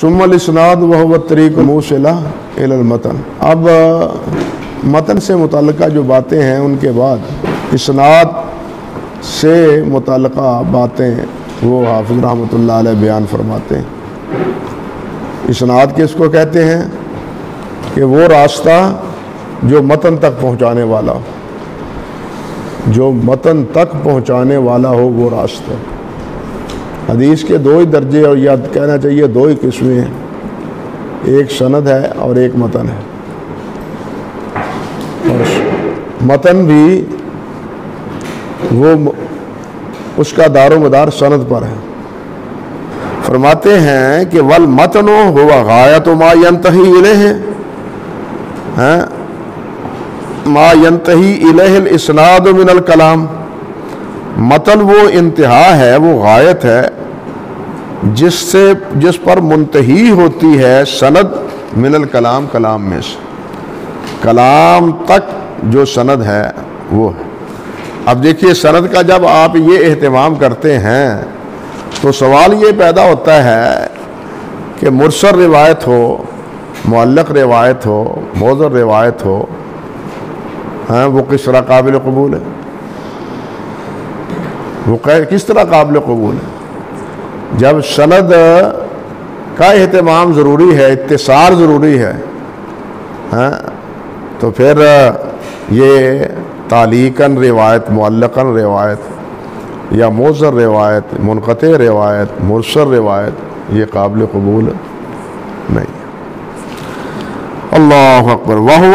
ثم الاسناد وهو الطریق الموصلہ الی المتن۔ اب متن سے متعلقہ جو باتیں ہیں ان کے بعد اسناد سے متعلقہ باتیں وہ حافظ رحمۃ اللہ علیہ بیان فرماتے ہیں۔ اسناد کس کو کہتے ہیں؟ کہ وہ راستہ جو متن تک پہنچانے والا ہو، جو متن تک پہنچانے والا ہو وہ راستہ۔ حدیث کے دو ہی درجے اور یا کہنا چاہیے دو ہی قسمیں ہیں، ایک سند ہے اور ایک متن ہے، اور متن بھی وہ اس کا دار و مدار سند پر ہے۔ فرماتے ہیں کہ والمتن ہوا غایت ما ینتہی الیہ، ما ینتہی الیہ الاسناد من الکلام۔ متن وہ انتہا ہے، وہ غایت ہے جس پر منتہی ہوتی ہے سند من الکلام، کلام میں سے، کلام تک جو سند ہے وہ ہے۔ اب دیکھیے سند کا جب آپ یہ اہتمام کرتے ہیں تو سوال یہ پیدا ہوتا ہے کہ مرسل روایت ہو، معلق روایت ہو، موضوع روایت ہو، وہ کس طرح قابل قبول ہے؟ وہ کس طرح قابل قبول ہے؟ جب سند کا اہتمام ضروری ہے، اتصال ضروری ہے، تو پھر یہ تعلیقاً روایت، معلقاً روایت یا موضوع روایت، منقطع روایت، مرسل روایت یہ قابل قبول نہیں۔ اللہ اکبر۔ وہو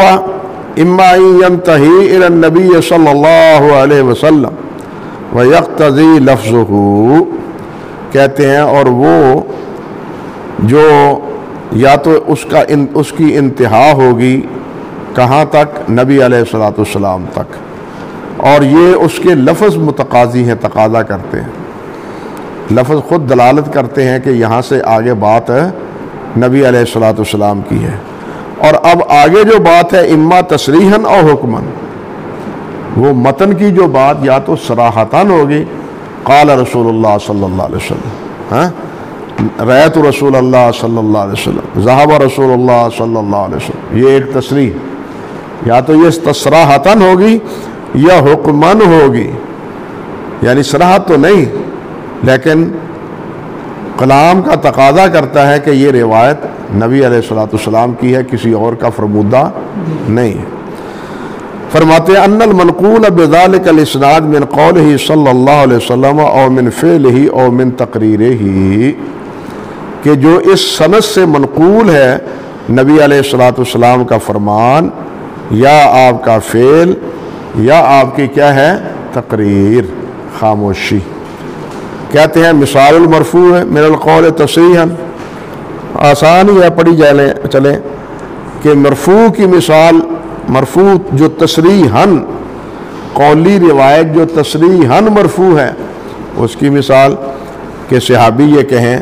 اما ان ینتہی الی النبی صلی اللہ علیہ وسلم وَيَقْتَضِي لَفْظُهُ، کہتے ہیں اور وہ جو یا تو اس کی انتہا ہوگی کہاں تک؟ نبی علیہ السلام تک، اور یہ اس کے لفظ متقاضی ہیں، تقاضا کرتے ہیں، لفظ خود دلالت کرتے ہیں کہ یہاں سے آگے بات نبی علیہ السلام کی ہے۔ اور اب آگے جو بات ہے اما تصریحاً اور حکماً، وہ متن کی جو بات یا تو صراحتاً ہوگی، قال رسول اللہ صلی اللہ علیہ وسلم، رأیت رسول اللہ صلی اللہ علیہ وسلم، ذہب رسول اللہ صلی اللہ علیہ وسلم، یہ ایک تصریح، یا تو یہ صراحتاً ہوگی یا حکماً ہوگی، یعنی صراحت تو نہیں لیکن کلام کا تقاضا کرتا ہے کہ یہ روایت نبی علیہ السلام کی ہے، کسی اور کا فرمودہ نہیں ہے۔ فرماتے ہیں ان المنقول بذلك الاسناد من قوله صلی اللہ علیہ وسلم او من فعله او من تقریرہ، کہ جو اس سند سے منقول ہے نبی علیہ السلام کا فرمان یا آپ کا فعل یا آپ کی کیا ہے تقریر، خاموشی۔ کہتے ہیں مثال المرفوع من القول تصریحا، آسان ہی ہے، پڑھی چلیں کہ مرفوع کی مثال، مرفوع جو تصریحاً، قولی روایت جو تصریحاً مرفوع ہے اس کی مثال کہ صحابی یہ کہیں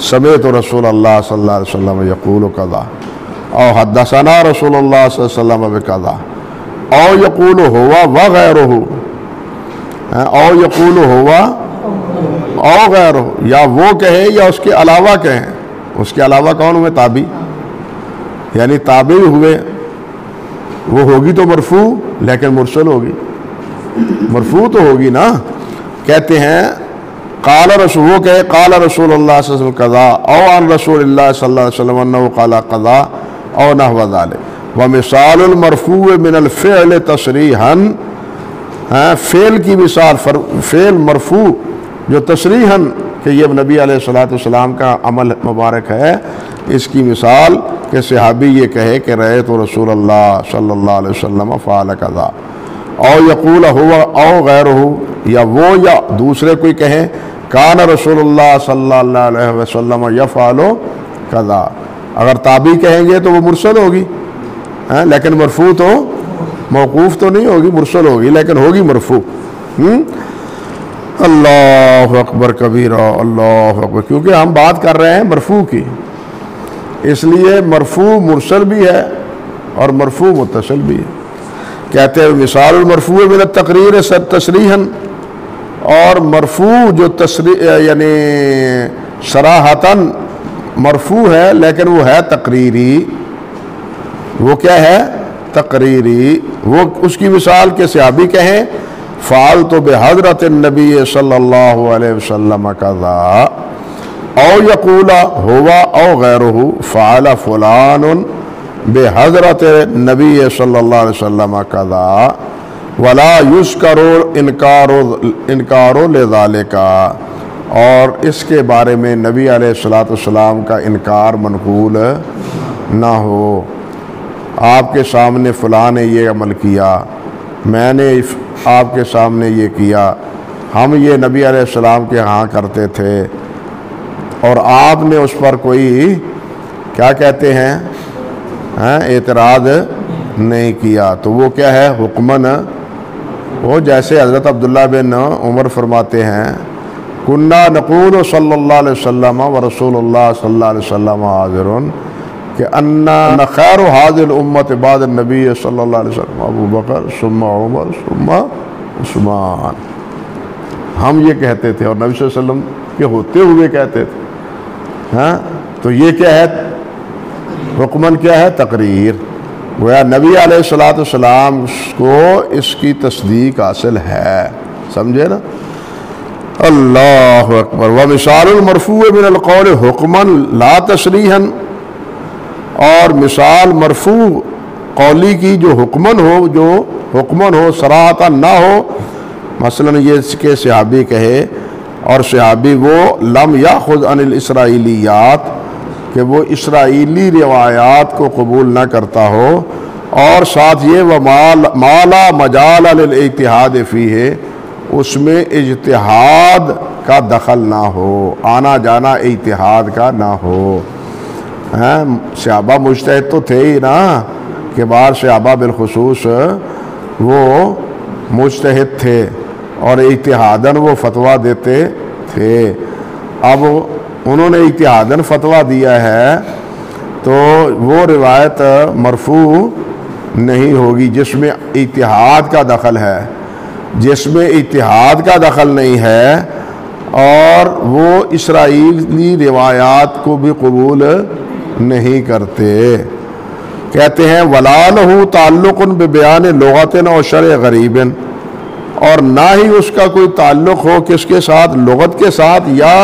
سمعت رسول اللہ صلی اللہ علیہ وسلم یقول کذا، او حدثنا رسول اللہ صلی اللہ علیہ وسلم بکذا، او یقول ہوا وغیرہ، او یقول ہوا او غیرہ، یا وہ کہے یا اس کے علاوہ کہیں۔ اس کے علاوہ کون ہوئے؟ تابعی، یعنی تابعی ہوئے، وہ ہوگی تو مرفوع لیکن مرسل ہوگی، مرفوع تو ہوگی نا۔ کہتے ہیں قال رسول، وہ کہے قال رسول اللہ صلی اللہ علیہ وسلم قضا، او عن رسول اللہ صلی اللہ علیہ وسلم انہ قال قضا او نحو ذلک۔ ومثال المرفوع من الفعل تصریحا، فعل کی مثال، فعل مرفوع جو تصریحا کہ یہ نبی علیہ السلام کا عمل مبارک ہے، اس کی مثال کہ صحابی یہ کہے کہ رأیت رسول اللہ صلی اللہ علیہ وسلم فعل کذا، او یقول ہوا او غیرہ، یا وہ یا دوسرے کوئی کہیں کان رسول اللہ صلی اللہ علیہ وسلم یفعل کذا۔ اگر تابعی کہیں گے تو وہ مرسل ہوگی، لیکن مرفوع تو موقوف تو نہیں ہوگی، مرسل ہوگی لیکن ہوگی مرفوع۔ اللہ اکبر کبیرہ، اللہ اکبر، کیونکہ ہم بات کر رہے ہیں مرفوع کی، اس لیے مرفوع مرسل بھی ہے اور مرفوع متصل بھی ہے۔ کہتے ہیں مثال المرفوع من التقریر تصریحا، اور مرفوع جو یعنی صراحتاً مرفوع ہے لیکن وہ ہے تقریری. وہ کیا ہے؟ تقریری. وہ اس کی مثال کے صحابی کہیں فعلت بحضرت النبی صلی اللہ علیہ وسلم کذا، او یقول ہوا او غیرہ فعل فلان بحضرت النبی صلی اللہ علیہ وسلم کذا ولا یذکر انکار لذالک، اور اس کے بارے میں نبی علیہ الصلوۃ والسلام کا انکار منقول نہ ہو. آپ کے سامنے فلاں نے یہ عمل کیا، میں نے آپ کے سامنے یہ کیا، ہم یہ نبی علیہ السلام کے ہاں کرتے تھے، اور آپ نے اس پر کوئی کیا کہتے ہیں اعتراض نہیں کیا، تو وہ کیا ہے؟ حکمن. وہ جیسے حضرت عبداللہ بن عمر فرماتے ہیں کننا نقول صلی اللہ علیہ وسلم و رسول اللہ صلی اللہ علیہ وسلم حاضر، کہ ان خیر هذه الامت بعد النبی صلی اللہ علیہ وسلم ابو بکر ثم عمر ثم عثمان. ہم یہ کہتے تھے اور نبی صلی اللہ علیہ وسلم کے ہوتے ہوئے کہتے تھے. تو یہ کیا ہے؟ حکمن کیا ہے؟ تقریر. گویا نبی علیہ الصلوۃ والسلام کو اس کی تصدیق حاصل ہے. سمجھے نا؟ اللہ اکبر. ومثال المرفوع من القول حکمن لا تصریحا، اور مثال مرفوع قولی کی جو حکمن ہو صراحتاً نہ ہو. مثلا یہ کہ صحابی کہے، اور صحابی وہ لم یاخذ عن الاسرائیلیات، کہ وہ اسرائیلی روایات کو قبول نہ کرتا ہو، اور ساتھ یہ ما لا مجال للاجتہاد فیہ، اس میں اجتہاد کا دخل نہ ہو، آنا جانا اجتہاد کا نہ ہو. صحابہ مجتہد تو تھے ہی نا، کہ بعض صحابہ بالخصوص وہ مجتہد تھے اور اجتہاداً وہ فتویٰ دیتے تھے. اب انہوں نے اجتہاداً فتویٰ دیا ہے تو وہ روایت مرفوع نہیں ہوگی جس میں اجتہاد کا دخل ہے. جس میں اجتہاد کا دخل نہیں ہے اور وہ اسرائیلی روایات کو بھی قبول نہیں کرتے. کہتے ہیں وَلَا لَهُ تَعَلُّقٌ بِبَيَانِ لُغَةٍ أَوْ شَرْعٍ غَرِيبٍ، اور نہ ہی اس کا کوئی تعلق ہو کس کے ساتھ؟ لغت کے ساتھ، یا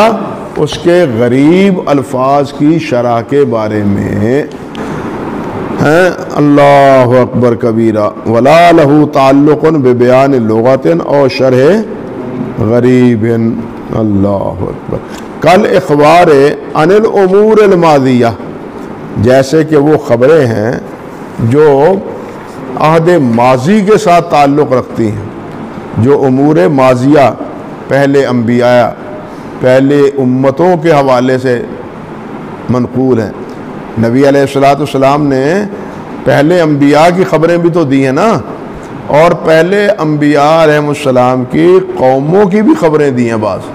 اس کے غریب الفاظ کی شرح کے بارے میں. اللہ اکبر کبیرہ. وَلَا لَهُ تَعَلُّقٌ بِبَيَانِ لُغَةٍ أَوْ شَرْعٍ غَرِيبٍ. اللہ اکبر. کل اخبار عن الامور الماضیہ، جیسے کہ وہ خبریں ہیں جو عہد ماضی کے ساتھ تعلق رکھتی ہیں، جو امور ماضیہ پہلے انبیاء پہلے امتوں کے حوالے سے منقول ہیں. نبی علیہ الصلوۃ والسلام نے پہلے انبیاء کی خبریں بھی تو دی ہیں نا، اور پہلے انبیاء علیہ السلام کی قوموں کی بھی خبریں دی ہیں بعض.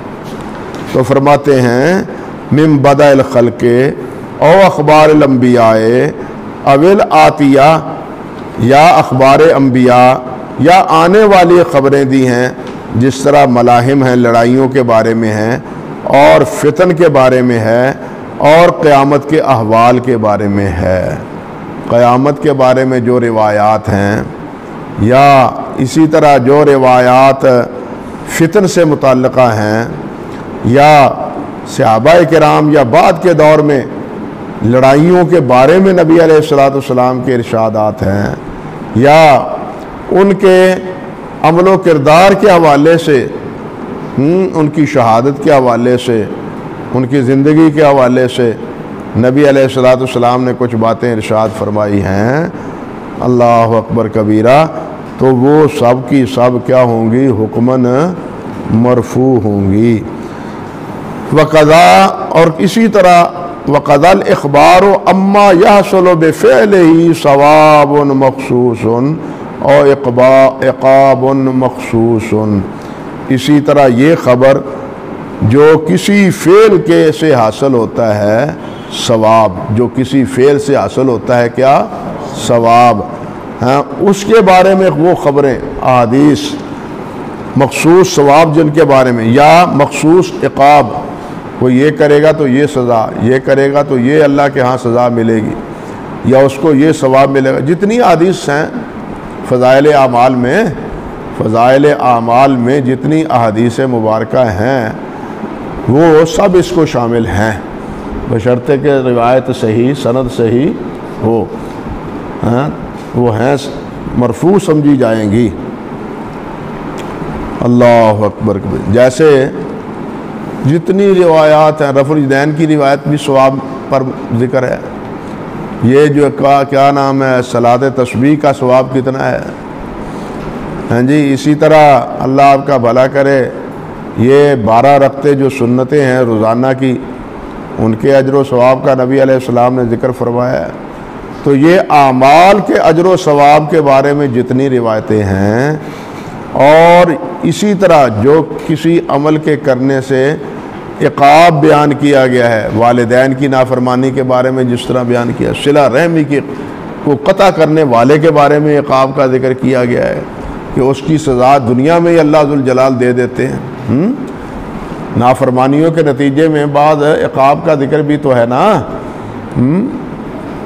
تو فرماتے ہیں من بدء الخلق او اخبار الانبیاء اول آتیہ، یا اخبار انبیاء یا آنے والی خبریں دی ہیں، جس طرح ملاحم ہیں، لڑائیوں کے بارے میں ہیں، اور فتن کے بارے میں ہے، اور قیامت کے احوال کے بارے میں ہے. قیامت کے بارے میں جو روایات ہیں، یا اسی طرح جو روایات فتن سے متعلقہ ہیں، یا صحابہ کرام یا بعد کے دور میں لڑائیوں کے بارے میں نبی علیہ الصلوۃ والسلام کے ارشادات ہیں، یا ان کے عمل و کردار کے حوالے سے، ان کی شہادت کے حوالے سے، ان کی زندگی کے حوالے سے نبی علیہ الصلوۃ والسلام نے کچھ باتیں ارشاد فرمائی ہیں. اللہ اکبر کبیرہ. تو وہ سب کی سب کیا ہوں گی؟ حکماً مرفوع ہوں گی. وقضا، اور اسی طرح وقضا الاخبار اما یحصل بفعلہ ثواب مخصوص او عقاب مخصوص. اسی طرح یہ خبر جو کسی فعل کے سے حاصل ہوتا ہے ثواب، جو کسی فعل سے حاصل ہوتا ہے کیا؟ ثواب. اس کے بارے میں وہ خبریں احادیث مخصوص ثواب جن کے بارے میں، یا مخصوص عقاب کوئی یہ کرے گا تو یہ سزا، یہ کرے گا تو یہ اللہ کے ہاں سزا ملے گی، یا اس کو یہ ثواب ملے گا. جتنی احادیث ہیں فضائل اعمال میں جتنی احادیث مبارکہ ہیں وہ سب اس کو شامل ہیں، بشرطے کہ روایت صحیح، سند صحیح ہو. وہ ہیں مرفوع سمجھی جائیں گی. اللہ اکبر. جیسے جتنی روایات ہیں، رفع الیدین کی روایت بھی ثواب پر ذکر ہے. یہ جو کیا نام ہے، صلاۃ تسبیح کا ثواب کتنا ہے. ہاں جی، اسی طرح اللہ آپ کا بھلا کرے، یہ 12 رکعتیں جو سنتیں ہیں روزانہ کی، ان کے اجر و ثواب کا نبی علیہ السلام نے ذکر فرمایا ہے. تو یہ اعمال کے اجر و ثواب کے بارے میں جتنی روایتیں ہیں، اور اسی طرح جو کسی عمل کے کرنے سے عقاب بیان کیا گیا ہے، والدین کی نافرمانی کے بارے میں جس طرح بیان کیا، صلہ رحمی کو قطع کرنے والے کے بارے میں عقاب کا ذکر کیا گیا ہے کہ اس کی سزا دنیا میں ہی اللہ ذوالجلال دے دیتے ہیں. نافرمانیوں کے نتیجے میں بعض عقاب کا ذکر بھی تو ہے نا.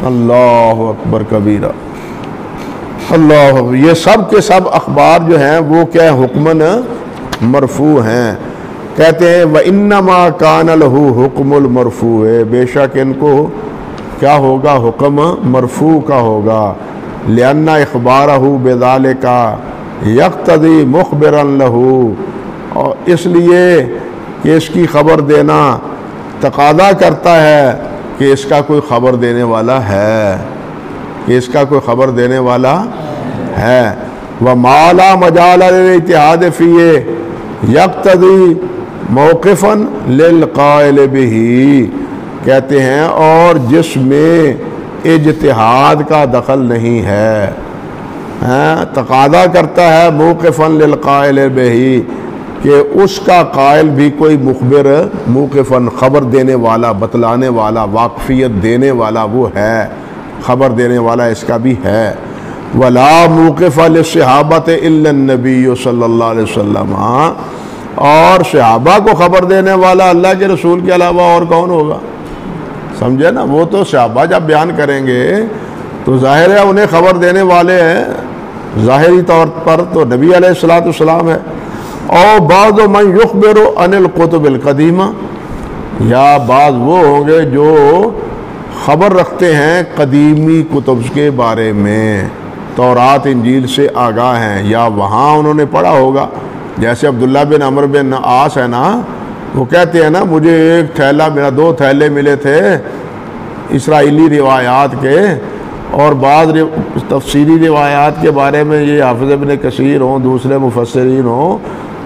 اللہ اکبر کبیرہ. اللہ، یہ سب کے سب اخبار جو ہیں وہ کیا حکمن مرفوع ہیں. کہتے ہیں وَإِنَّمَا كَانَ لَهُ حُكْمُ الْمَرْفُوعِ، بے شک ان کو کیا ہوگا، حکم مرفوع کا ہوگا. لِأَنَّ إِخْبَارَهُ بِذَلِكَ يَقْتَضِي مُخْبِرًا لَهُ، اور اس لیے کہ اس کی خبر دینا تقاضا کرتا ہے کہ اس کا کوئی خبر دینے والا ہے، کہ اس کا کوئی خبر دینے والا ہے. وَمَا لَا مَجَالَ لِلْاجْتِهَادِ فِيهِ يَقْتَضِي مَوْقِفًا لِلْقَائِلِ بِهِ، کہتے ہیں اور جس میں اجتہاد کا دخل نہیں ہے، تقاضا کرتا ہے موقفاً للقائل بِهِ، کہ اس کا قائل بھی کوئی مخبر، موقفاً خبر دینے والا، بتلانے والا، واقفیت دینے والا وہ ہے، خبر دینے والا اس کا بھی ہے. وَلَا مُوقِفَ لِلصِّحَابَةِ إِلَّا النَّبِيُّ صلی اللہ علیہ وسلم، اور صحابہ کو خبر دینے والا اللہ کے رسول کے علاوہ اور کون ہوگا. سمجھے نا، وہ تو صحابہ جب بیان کریں گے تو ظاہر ہے انہیں خبر دینے والے ہیں ظاہری طور پر تو نبی علیہ السلام ہے. اور بعض من یخبر عن الکتب القدیمہ، یا بعض وہ ہوں گے جو خبر رکھتے ہیں قدیمی کتب کے بارے میں، تورات انجیل سے آگاہ ہیں، یا وہاں انہوں نے پڑھا ہوگا. جیسے عبداللہ بن عمرو بن عاص ہے نا، وہ کہتے ہیں نا مجھے ایک تھیلا، میرا 2 تھیلے ملے تھے اسرائیلی روایات کے، اور بعض تفسیری روایات کے بارے میں یہ حافظ ابن کثیر ہوں، دوسرے مفسرین ہوں،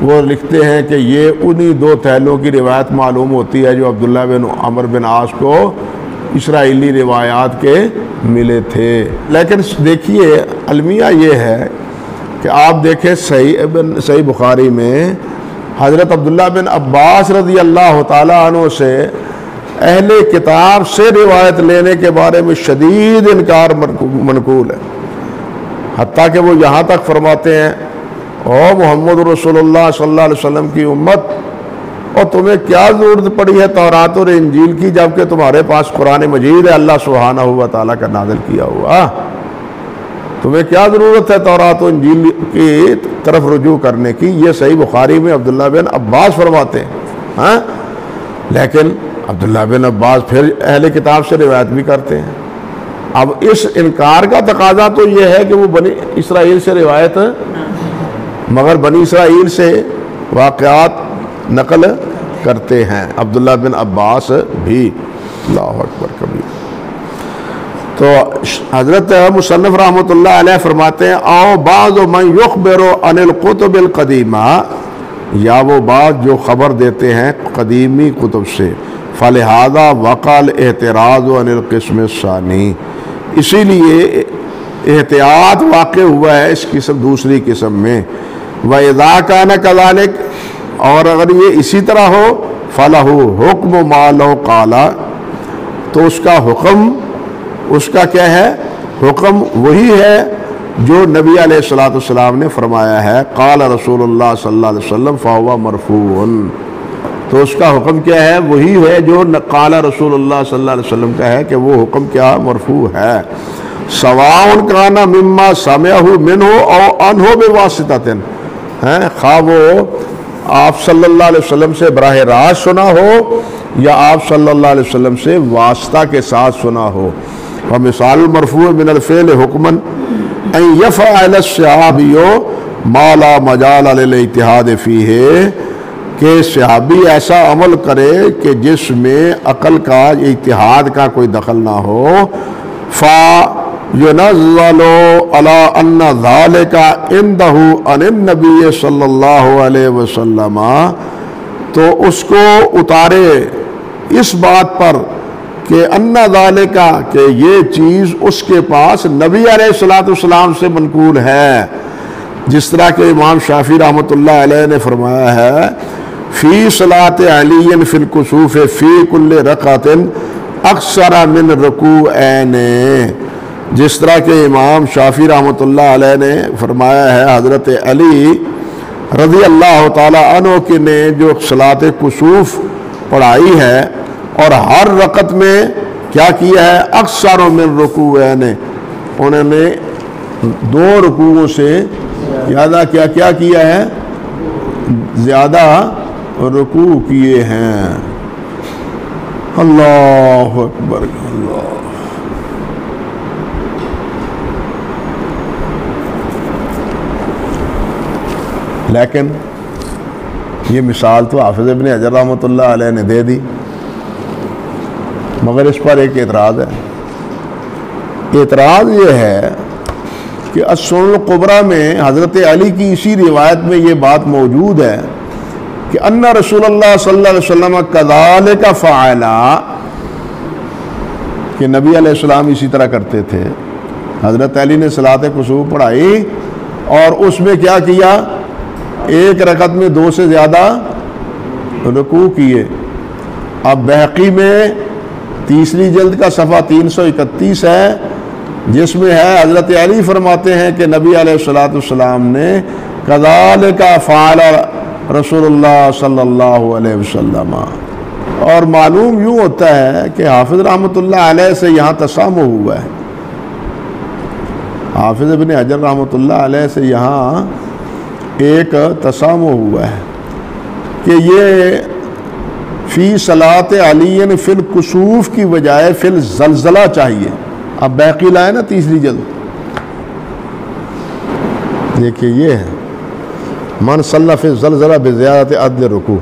وہ لکھتے ہیں کہ یہ انہی 2 تھیلوں کی روایت معلوم ہوتی ہے جو عبداللہ بن عمرو بن عاص کو اسرائیلی روایات کے ملے تھے. لیکن دیکھیے المیہ یہ ہے کہ آپ دیکھیں صحیح بخاری میں حضرت عبداللہ بن عباس رضی اللہ تعالیٰ عنہ سے اہل کتاب سے روایت لینے کے بارے میں شدید انکار منقول ہے، حتیٰ کہ وہ یہاں تک فرماتے ہیں او محمد رسول اللہ صلی اللہ علیہ وسلم کی امت، اور تمہیں کیا ضرورت پڑی ہے تورات اور انجیل کی جبکہ تمہارے پاس قرآن مجید ہے اللہ سبحانہ و تعالیٰ کا نازل کیا ہوا. تمہیں کیا ضرورت ہے تورات و انجیل کی طرف رجوع کرنے کی. یہ صحیح بخاری میں عبداللہ بن عباس فرماتے ہیں. لیکن عبداللہ بن عباس پھر اہل کتاب سے روایت بھی کرتے ہیں. اب اس انکار کا تقاضا تو یہ ہے کہ وہ بنی اسرائیل سے روایت، مگر بنی اسرائیل سے واقعات نقل کرتے ہیں عبداللہ بن عباس بھی. اللہ اکبر کبیر. تو حضرت مصنف رحمۃ اللہ علیہ فرماتے ہیں او بعض من یخبر عن الکتب القدیمہ، یا وہ بعض جو خبر دیتے ہیں قدیمی کتب سے، فلہذا وقع الاعتراض عن القسم الثانی، اسی لیے احتیاط واقع ہوا ہے اس قسم دوسری قسم میں. وَإِذَا كَانَ كَذَلِكَ، اور اگر یہ اسی طرح ہو، فَلَهُ حُكْمُ مَا لَوْ قَالَ، تو اس کا حکم، اس کا کیا ہے، حکم وہی ہے جو نبی علیہ السلام نے فرمایا ہے. قال رسول اللہ صلی اللہ علیہ وسلم فَهُوَ مَرْفُوعٌ، تو اس کا حکم کیا ہے؟ وہی ہے جو قال رسول اللہ صلی اللہ علیہ وسلم کا ہے کہ وہ حکم کیا مرفوع ہے. سواء کان مما سمعہ منہ او عنہ بواسطۃ، خواہ وہ آپ صلی اللہ علیہ وسلم سے براہ راست سنا ہو یا آپ صلی اللہ علیہ وسلم سے واسطہ کے ساتھ سنا ہو. ومثال المرفوع من الفعل حکما ان یفعل الصحابی ما لا مجال للاجتہاد فیہ، کہ صحابی ایسا عمل کرے کہ جس میں عقل کا اجتہاد کا کوئی دخل نہ ہو. فَيُنَزَّلُ عَلَىٰ أَنَّ ذَلِكَ عِنْدَهُ عَنِ النَّبِيِّ صلی اللہ علیہ وسلم، تو اس کو اتارے اس بات پر کہ ان ذالک، کہ یہ چیز اس کے پاس نبی علیہ السلام سے منقول ہے. جس طرح کہ امام شافعی رحمۃ اللہ علیہ نے فرمایا ہے فی صلاۃ علی فی الکسوف فی کل رکعۃ اکثر من رکوعین، جس طرح کہ امام شافعی رحمۃ اللہ علیہ نے فرمایا ہے حضرت علی رضی اللہ تعالی عنہ کی نے جو صلاۃ کسوف پڑھائی ہے اور ہر رکعت میں کیا کیا ہے؟ اکثر من رکوعین، انہوں نے 2 رکوعوں سے زیادہ کیا کیا ہے؟ زیادہ رکوع کیے ہیں. اللہ اکبر اللہ. لیکن یہ مثال تو حافظ ابن حجر رحمۃ اللہ علیہ نے دے دی، مگر اس پر ایک اعتراض ہے. اعتراض یہ ہے کہ السنن الکبریٰ میں حضرت علی کی اسی روایت میں یہ بات موجود ہے کہ ان رسول اللہ صلی اللہ علیہ وسلم کذالک فعل، کہ نبی علیہ السلام اسی طرح کرتے تھے. حضرت علی نے صلاۃ کسوف پڑھائی اور اس میں کیا کیا؟ ایک رکعت میں 2 سے زیادہ رکوع کیے. اب بہقی میں تیسری جلد کا صفحہ 331 ہے، جس میں ہے حضرت علی فرماتے ہیں کہ نبی علیہ السلام نے کذالک فعل رسول اللہ صلی اللہ علیہ وسلم. اور معلوم یوں ہوتا ہے کہ حافظ رحمۃ اللہ علیہ سے یہاں تسامح ہوا ہے. حافظ ابن حجر رحمۃ اللہ علیہ سے یہاں ایک تسامح ہوا ہے کہ یہ فی صلاۃ علی فی الکسوف کی بجائے فی الزلزلہ چاہیے. اب بیقی لائے نا تیسری جلد، دیکھیے یہ ہے من صلی فی الزلزلہ بزیادت عدد رکوع.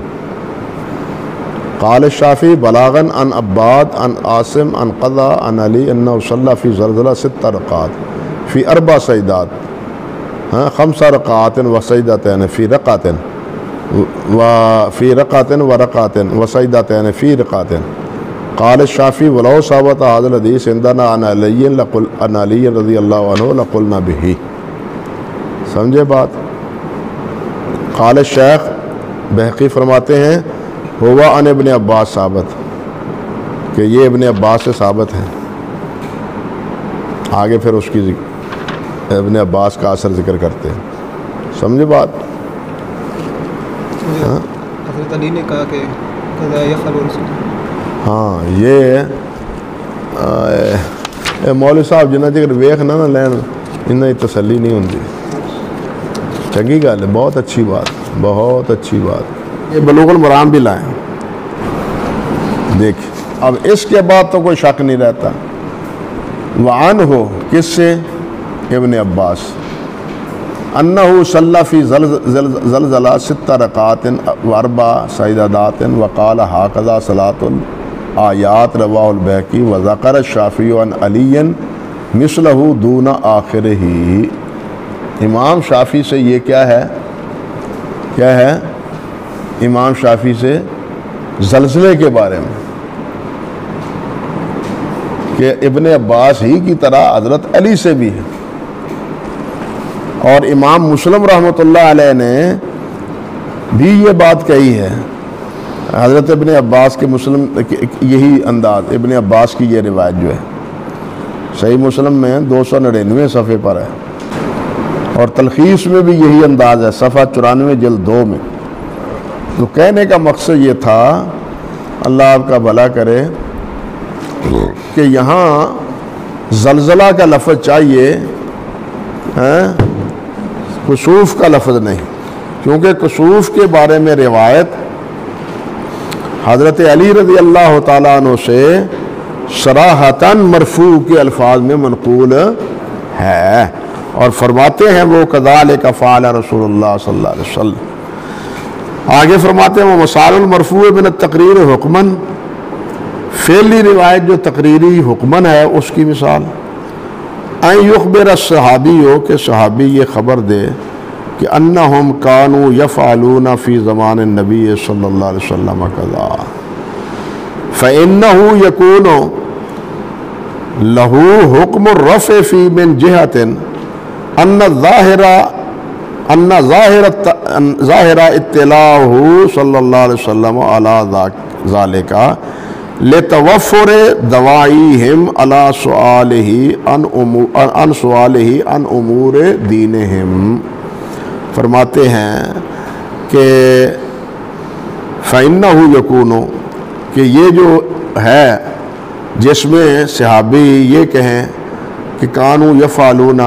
قال الشافعی بلاغاً عن عباد عن عاصم عن قضا عن علی انہ صلی فی زلزلہ 6 رکعات فی 4 سجدات 5 رکعات و سجدتین فی رکعت وفی رکعت ورکعت و سجدتین فی رکعت. قال الشافعی ولو ثبت هذا الحدیث عندنا عن علی رضی اللہ عنہ لقلنا به. سمجھے بات؟ قال الشیخ بہقی فرماتے ہیں ہوا عن ابن عباس ثابت، کہ یہ ابن عباس سے ثابت ہے. آگے پھر اس کی ابن عباس کا اثر ذکر کرتے ہیں. سمجھے بات؟ حضرت علی نے کہا کہ ہاں یہ مولوی صاحب جنہ چکر ویخ نہ لین انہیں تسلی نہیں ہوتی. چنگی گل ہے، بہت اچھی بات، بہت اچھی بات. یہ بلوغ المرام بھی لائیں. دیکھ اب اس کے بعد تو کوئی شک نہیں رہتا. وعن ہو کس سے؟ ابن عباس انہو صلی فی زلزلہ 6 رکعات و 4 سجدات وقال ہاکذا صلاۃ الآیات رواہ البیہقی وذکر الشافعی عن علی مثلہ دون آخرہ. امام شافعی سے یہ کیا ہے امام شافعی سے زلزلے کے بارے میں کہ ابن عباس ہی کی طرح حضرت علی سے بھی ہے. اور امام مسلم رحمۃ اللہ علیہ نے بھی یہ بات کہی ہے. حضرت ابن عباس کے مسلم یہی انداز، ابن عباس کی یہ روایت جو ہے صحیح مسلم میں 299 صفحے پر ہے، اور تلخیص میں بھی یہی انداز ہے صفحہ 94 جلد 2 میں. تو کہنے کا مقصد یہ تھا، اللہ آپ کا بھلا کرے، کہ یہاں زلزلہ کا لفظ چاہیے، کسوف کا لفظ نہیں، کیونکہ کسوف کے بارے میں روایت حضرت علی رضی اللہ تعالیٰ عنہ سے صراحتاً مرفوع کے الفاظ میں منقول ہے، اور فرماتے ہیں وہ کذالک فعل رسول اللہ صلی اللہ علیہ وسلم۔ آگے فرماتے ہیں وہ مثال المرفوع من التقریر حکماً، فعلی روایت جو تقریری حکماً ہے اس کی مثال، ان یخبر الصحابی ہو کہ صحابی یہ خبر دے کہ انہم کانوا یفعلون فی زمان النبی صلی اللہ علیہ وسلم کذا فإنہ یکون لہ حکم الرفع فی من جہت ان ظاہر اطلاعہ صلی اللہ علیہ وسلم علی ذالک لتوفر دواعیہم علی سؤالہ عن امور دینہم۔ فرماتے ہیں کہ فَإِنَّهُ يَكُونُ، کہ یہ جو ہے جس میں صحابی یہ کہیں کہ کانوا یفعلون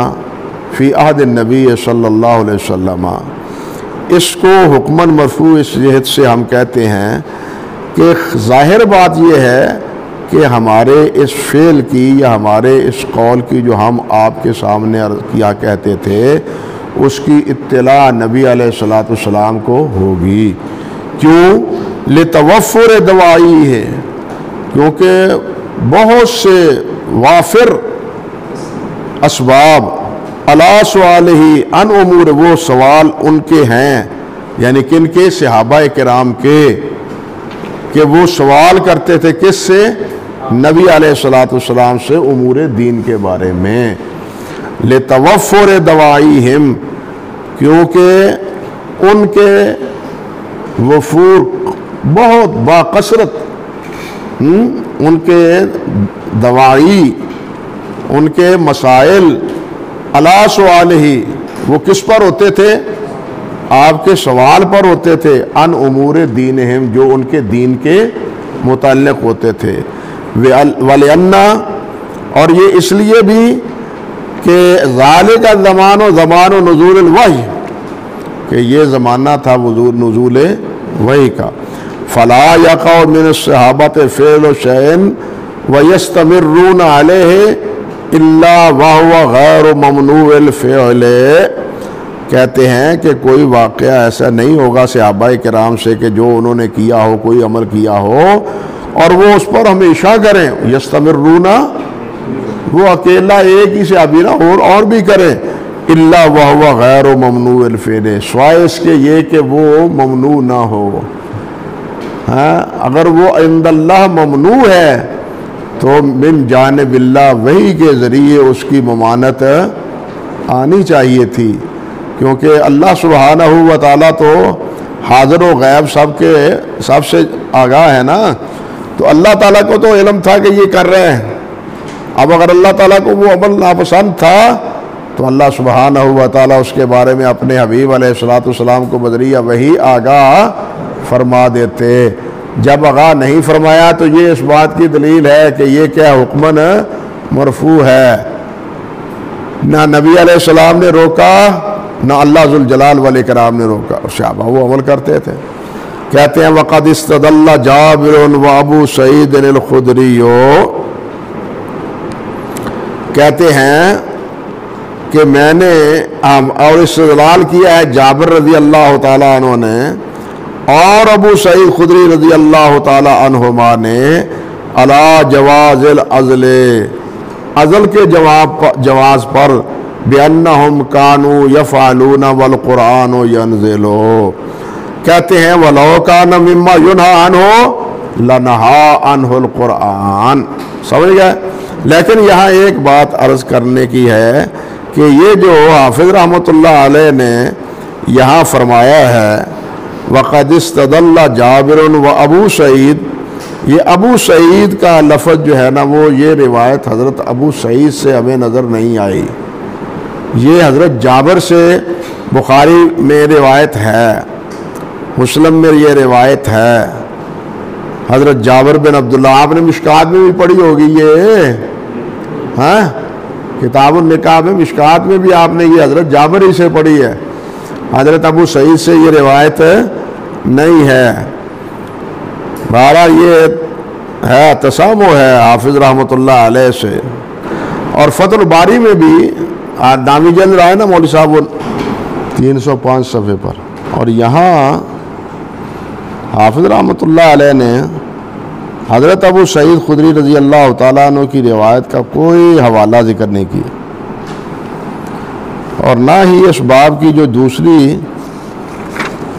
فی عہد النبی صلی اللہ علیہ وسلم، اس کو حکماً مرفوع اس جہت سے ہم کہتے ہیں کہ ظاہر بات یہ ہے کہ ہمارے اس فعل کی یا ہمارے اس قول کی جو ہم آپ کے سامنے کیا کہتے تھے اس کی اطلاع نبی علیہ السلام کو ہوگی۔ کیوں؟ لتوفر دوائی ہے، کیونکہ بہت سے وافر اسباب علی سؤالہ عن امور، وہ سوال ان کے ہیں، یعنی کن کے؟ صحابہ کرام کے، کہ وہ سوال کرتے تھے کس سے؟ نبی علیہ السلام سے امور دین کے بارے میں۔ لتوفر دواعیہم، کیونکہ ان کے وفور بہت باکثرت، ان کے دواعی، ان کے مسائل علی سؤالہ، وہ کس پر ہوتے تھے؟ آپ کے سوال پر ہوتے تھے، ان امور دینہم، جو ان کے دین کے متعلق ہوتے تھے۔ وَلِأَنَّ، اور یہ اس لیے بھی کہ ذالک زمان نزول الوحی، کہ یہ زمانہ تھا نزول وحی کا۔ فلا یقع من الصحابۃ فعل شیء ویستمرون علیہ الا وہو غیر ممنوع الفعل، کہتے ہیں کہ کوئی واقعہ ایسا نہیں ہوگا صحابہ کرام سے کہ جو انہوں نے کیا ہو، کوئی عمل کیا ہو اور وہ اس پر ہمیشہ کریں، یستمرون، وہ اکیلا ایک ہی صحابی نہ اور بھی کریں، الا وہو غیر ممنوع الفعل، سوائے اس کے یہ کہ وہ ممنوع نہ ہو۔ اگر وہ عند اللہ ممنوع ہے تو من جانب اللہ وحی کے ذریعے اس کی ممانت آنی چاہیے تھی، کیونکہ اللہ سبحانہ و تعالیٰ تو حاضر و غیب سب سے آگاہ ہے نا، تو اللہ تعالیٰ کو تو علم تھا کہ یہ کر رہے ہیں۔ اب اگر اللہ تعالیٰ کو وہ عمل ناپسند تھا تو اللہ سبحانہ و تعالیٰ اس کے بارے میں اپنے حبیب علیہ السلام کو بذریعہ وحی آگاہ فرما دیتے۔ جب آگاہ نہیں فرمایا تو یہ اس بات کی دلیل ہے کہ یہ کیا حکماً مرفوع ہے، نہ نبی علیہ السلام نے روکا نہ اللہ ذوالجلال والاکرام نے روکا، صحابہ وہ عمل کرتے تھے۔ کہتے ہیں وقد استدل جابر و ابو سعید الخدری، کہتے ہیں کہ میں نے اور استدلال کیا ہے جابر رضی اللہ تعالیٰ عنہ نے اور ابو سعید خدری رضی اللہ تعالیٰ عنہما نے علی جواز العزل، عزل کے جواز پر، بِأَنَّهُمْ كَانُوا يَفْعَلُونَ وَالْقُرْآنُ يَنزِلُ، کہتے ہیں وَلَوْ كَانَ مِمَّا يُنْهَى عَنْهُ لَنَهَى عَنْهُ الْقُرْآنُ۔ سمجھ گئے؟ لیکن یہاں ایک بات عرض کرنے کی ہے کہ یہ جو حافظ رحمۃ اللہ علیہ نے یہاں فرمایا ہے وَقَدْ اسْتَدَلَّ جَابِرٌ وَأَبُو سعید، یہ ابو سعید کا لفظ جو ہے نا، وہ یہ روایت حضرت ابو سعید سے ہمیں نظر نہیں آئی، یہ حضرت جابر سے بخاری میں روایت ہے۔ مسلم میں یہ روایت ہے، حضرت جابر بن عبداللہ، آپ نے مشکات میں بھی پڑھی ہوگی یہ، ہاں کتاب النکاح میں، مشکات میں بھی آپ نے یہ حضرت جابر ہی سے پڑھی ہے، حضرت ابو سعید سے یہ روایت نہیں ہے۔ بہرحال یہ ہے تسامح ہے حافظ رحمۃ اللہ علیہ سے۔ اور فتح الباری میں بھی نامی جلد رہا ہے نا مولوی صاحب 305 صفحے پر، اور یہاں حافظ رحمۃ اللہ علیہ نے حضرت ابو سعید خدری رضی اللہ تعالیٰ عنہ کی روایت کا کوئی حوالہ ذکر نہیں کیا، اور نہ ہی اس باب کی جو دوسری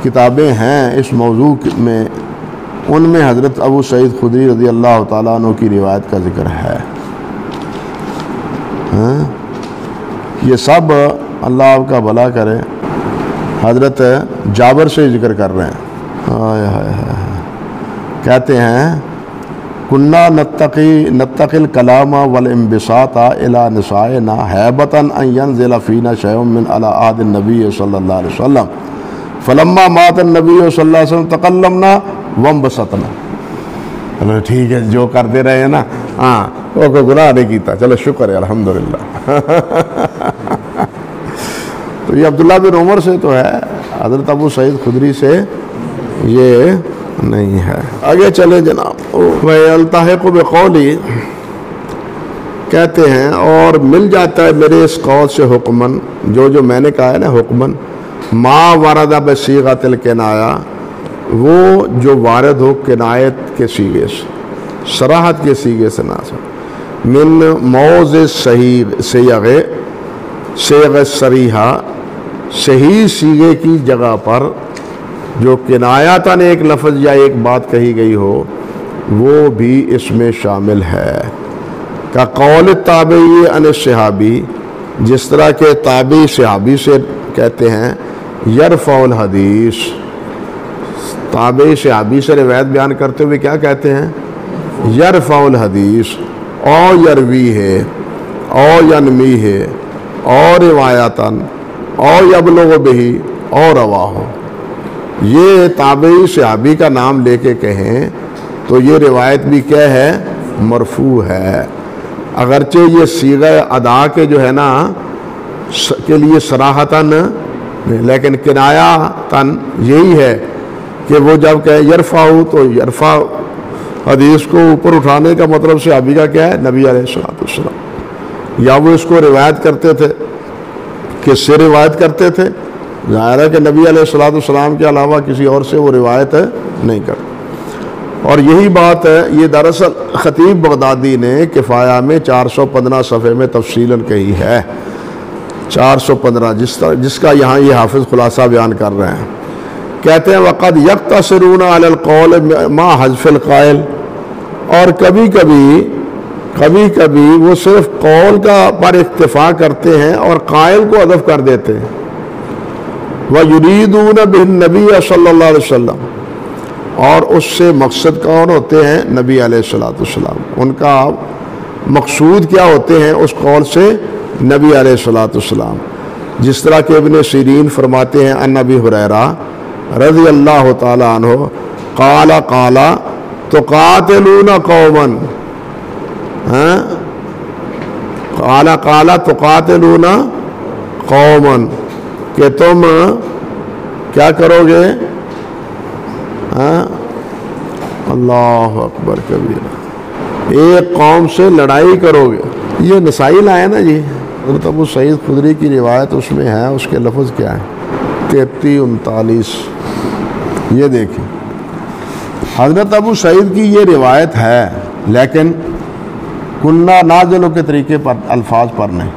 کتابیں ہیں اس موضوع میں، ان میں حضرت ابو سعید خدری رضی اللہ تعالیٰ عنہ کی روایت کا ذکر ہے۔ یہ سب اللہ آپ کا بھلا کرے حضرت جابر سے ذکر کر رہے ہیں۔ کہتے ہیں کنا نتقی الکلام والانبساط الی نسائنا ہیبۃ ان ینزل فینا شیء من علی عہد النبی صلی اللہ علیہ وسلم فلما مات النبی صلی اللہ علیہ وسلم تکلمنا وانبسطنا۔ چلو ٹھیک ہے، جو کرتے رہے ہیں نا، ہاں وہ کوئی گناہ نہیں کیتا، چلو شکر ہے الحمدللہ۔ تو یہ عبداللہ بن عمر سے تو ہے، حضرت ابو سعید خدری سے یہ نہیں ہے۔ آگے چلیں جناب، وَيَلْتَحِقُ بِقَوْلِي، کہتے ہیں اور مل جاتا ہے میرے اس قول سے حکمن، جو میں نے کہا ہے نا حکمن، ما ورد بصیغۃ الکنایہ، وہ جو وارد ہو کنایت کے سیغے سے، صراحت کے سیغے سے، نہ من موضع صیغ صریحہ، صحیح سیغے کی جگہ پر جو کنایاتاً ایک لفظ یا ایک بات کہی گئی ہو وہ بھی اس میں شامل ہے۔ کا قول تابعی عن الصحابی، جس طرح کہ تابعی صحابی سے کہتے ہیں یرفع الحدیث، تابعی صحابی سے روایت بیان کرتے ہوئے کیا کہتے ہیں؟ یرفع الحدیث او یروی ہے او ینمی ہے او روایتاً او یبلغ بہی او رواہ۔ یہ تابعی صحابی کا نام لے کے کہیں تو یہ روایت بھی کیا ہے؟ مرفوع ہے، اگرچہ یہ صیغہ ادا کے جو ہے نا کے لیے صراحتاً، لیکن کنایاتاً یہی ہے کہ وہ جب کہے یرفع تو یرفع حدیث کو اوپر اٹھانے کا مطلب صحابی کا کیا ہے؟ نبی علیہ السلام، یا وہ اس کو روایت کرتے تھے، کس سے روایت کرتے تھے؟ ظاہر ہے کہ نبی علیہ السلام کے علاوہ کسی اور سے وہ روایت نہیں کرتے۔ اور یہی بات ہے، یہ دراصل خطیب بغدادی نے کفایہ میں 415 صفحے میں تفصیلاً کہی ہے، 415، جس کا یہاں یہ حافظ خلاصہ بیان کر رہے ہیں۔ کہتے ہیں وقد یقتصرون علی القول ما حذف القائل، اور کبھی کبھی وہ صرف قول کا پر اکتفا کرتے ہیں اور قائل کو حذف کر دیتے ہیں۔ وَيُرِيدُونَ بِالنَّبِيَّ صلی اللہ علیہ وسلم، اور اس سے مقصد کون ہوتے ہیں؟ نبی علیہ السلام، ان کا مقصود کیا ہوتے ہیں اس قول سے؟ نبی علیہ السلام، جس طرح کہ ابن سیرین فرماتے ہیں ان ابی ہریرہ رضی اللہ تعالی عنہ قال تقاتلون قوما، قال تقاتلون قوما، کہ تم کیا کرو گے؟ اللہ اکبر کبیرہ، ایک قوم سے لڑائی کرو گے۔ یہ نسائی لائے نا جی، حضرت ابو سعید خدری کی روایت اس میں ہے، اس کے لفظ کیا ہے؟ 3339۔ یہ دیکھیں حضرت ابو سعید کی یہ روایت ہے، لیکن کنہ نازلوں کے طریقے پر، الفاظ پر نہیں۔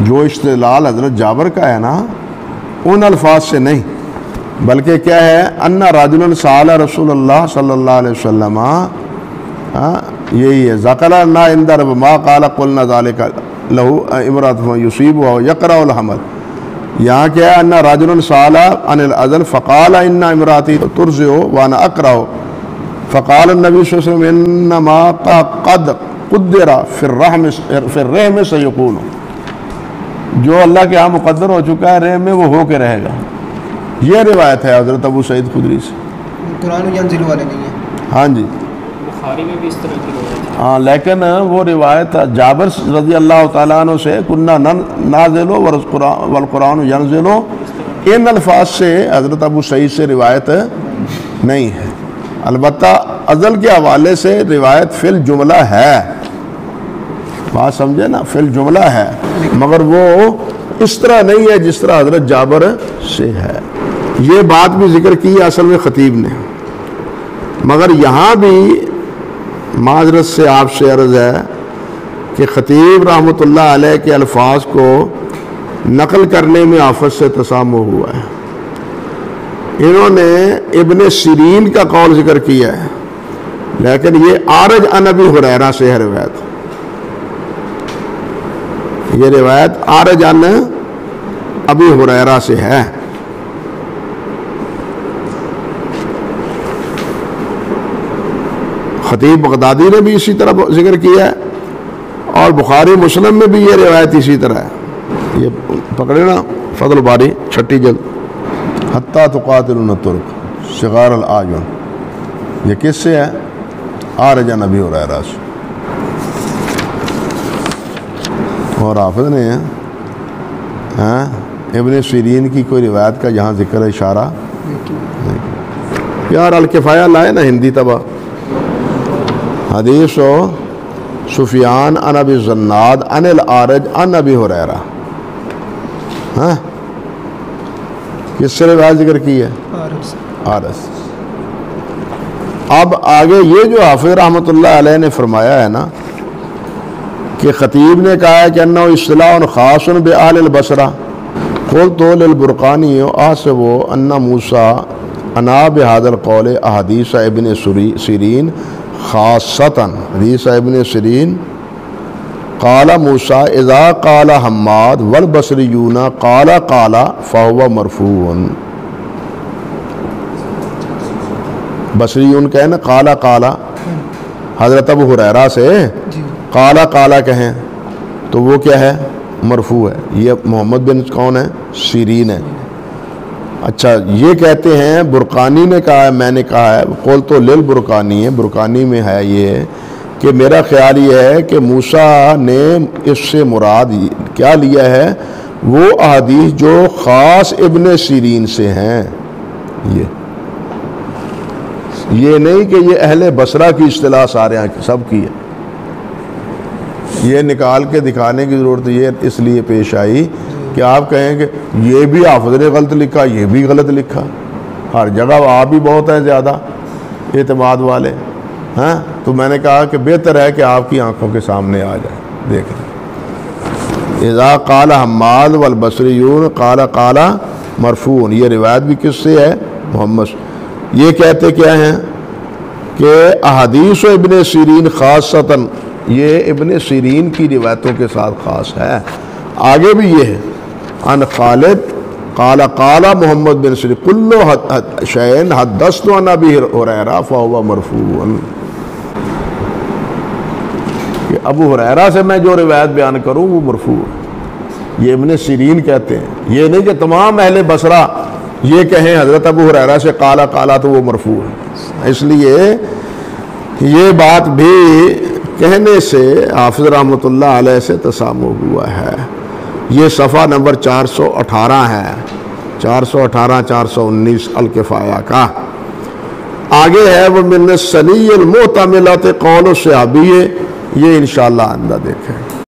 جو استدلال حضرت جابر کا ہے نا ان الفاظ سے نہیں، بلکہ کیا ہے؟ ان رجلا سأل رسول اللہ صلی اللہ علیہ وسلم، یہی ہے ذکرنا عند رب ما قال قلنا ذلك له امرأة يصيبها ويقرأ الحمل۔ یہاں کیا ہے؟ ان رجلا سأل عن الأذن فقال ان امرأتي ترضع وانا اقرأ، فقال النبي صلی اللہ علیہ وسلم انما قد قدر في الرحم سيكون، جو اللہ کے ہاں مقدر ہو چکا ہے رحم میں وہ ہو کے رہے گا۔ یہ روایت ہے حضرت ابو سعید خدری سے. قرآن ینزل والے نہیں ہیں. ہاں جی بخاری میں بھی اس طرح کی روایت ہے. ہاں لیکن وہ روایت جابر رضی اللہ تعالیٰ عنہ سے کننا نازل والقرآن ینزل ان الفاظ سے حضرت ابو سعید سے روایت نہیں ہے. البتہ ازل کے حوالے سے روایت فی الجملہ ہے. بات سمجھے نا, فی الجملہ ہے, مگر وہ اس طرح نہیں ہے جس طرح حضرت جابر سے ہے. یہ بات بھی ذکر کی ہے اصل میں خطیب نے, مگر یہاں بھی معذرت سے آپ سے عرض ہے کہ خطیب رحمۃ اللہ علیہ کے الفاظ کو نقل کرنے میں آفت سے تسامح ہوا ہے. انہوں نے ابن سیرین کا قول ذکر کیا ہے, لیکن یہ عارج عن ابی ہریرہ سے ہے روایت. یہ روایت عارج عن ابی ہریرہ سے ہے. خطیب بغدادی نے بھی اسی طرح ذکر کیا ہے, اور بخاری مسلم میں بھی یہ روایت اسی طرح ہے. یہ پکڑے نا فضل باری 6 جلد, حتیٰ تقاتلون الترک صغار الاعین, یہ کس سے ہے؟ عارج عن ابی ہریرہ سے. اور حافظ نے ابن سیرین کی کوئی روایت کا یہاں ذکر اشارہ نہیں. یار الکفایہ لائے نا ہندی طبع, حدیث و سفیان عن ابی الزناد عن العارج عن ابی ہریرہ. کس سے روایت ذکر کی ہے؟ عارج. اب آگے یہ جو حافظ رحمۃ اللہ علیہ نے فرمایا ہے نا کہ خطیب نے کہا ہے کہ انہ اصطلاح خاص بآل البصرہ, قلت للبرقانی آصب ان موسیٰ انا بهذا القول احادیث ابن سیرین خاصتاً. حدیث ابن سیرین قال موسیٰ اذا قال حماد والبصریون قال فهو مرفوع. بصریون کہیں نا قال حضرت ابو ہریرہ سے قال کہیں تو وہ کیا ہے؟ مرفوع ہے. یہ محمد بن کون ہے؟ سیرین ہے. اچھا یہ کہتے ہیں برقانی نے کہا ہے, میں نے کہا ہے قول تو للبرقانی ہے, برقانی میں ہے یہ کہ میرا خیال یہ ہے کہ موسیٰ نے اس سے مراد کیا لیا ہے, وہ احادیث جو خاص ابن سیرین سے ہیں. یہ نہیں کہ یہ اہل بصرہ کی اصطلاح سارے سب کی ہے. یہ نکال کے دکھانے کی ضرورت یہ اس لیے پیش آئی کہ آپ کہیں کہ یہ بھی حافظ نے غلط لکھا, یہ بھی غلط لکھا. ہر جگہ آپ بھی بہت ہیں زیادہ اعتماد والے ہیں, تو میں نے کہا کہ بہتر ہے کہ آپ کی آنکھوں کے سامنے آ جائے. دیکھیں اذا قال حماد والبصریون قال مرفوع. یہ روایت بھی کس سے ہے؟ محمد. یہ کہتے کیا ہیں کہ احادیث و ابن سیرین خاصتاً, یہ ابن سیرین کی روایتوں کے ساتھ خاص ہے. آگے بھی یہ ہے ان خالد قال محمد بن سیرین کل شیء حدثت عن ابی ہریرہ فهو مرفوع. کہ ابو ہریرہ سے میں جو روایت بیان کروں وہ مرفوع ہے. یہ ابن سیرین کہتے ہیں. یہ نہیں کہ تمام اہل بصرہ یہ کہیں حضرت ابو ہریرہ سے قال تو وہ مرفوع ہے. اس لیے یہ بات بھی کہنے سے حافظ رحمۃ اللہ علیہ سے تسامح ہوا ہے. یہ صفحہ نمبر 418 ہے, 418 419 الکفایہ کا. آگے ہے وہ من السنی المحتملات قول الصحابی, یہ انشاءاللہ آئندہ دیکھیں.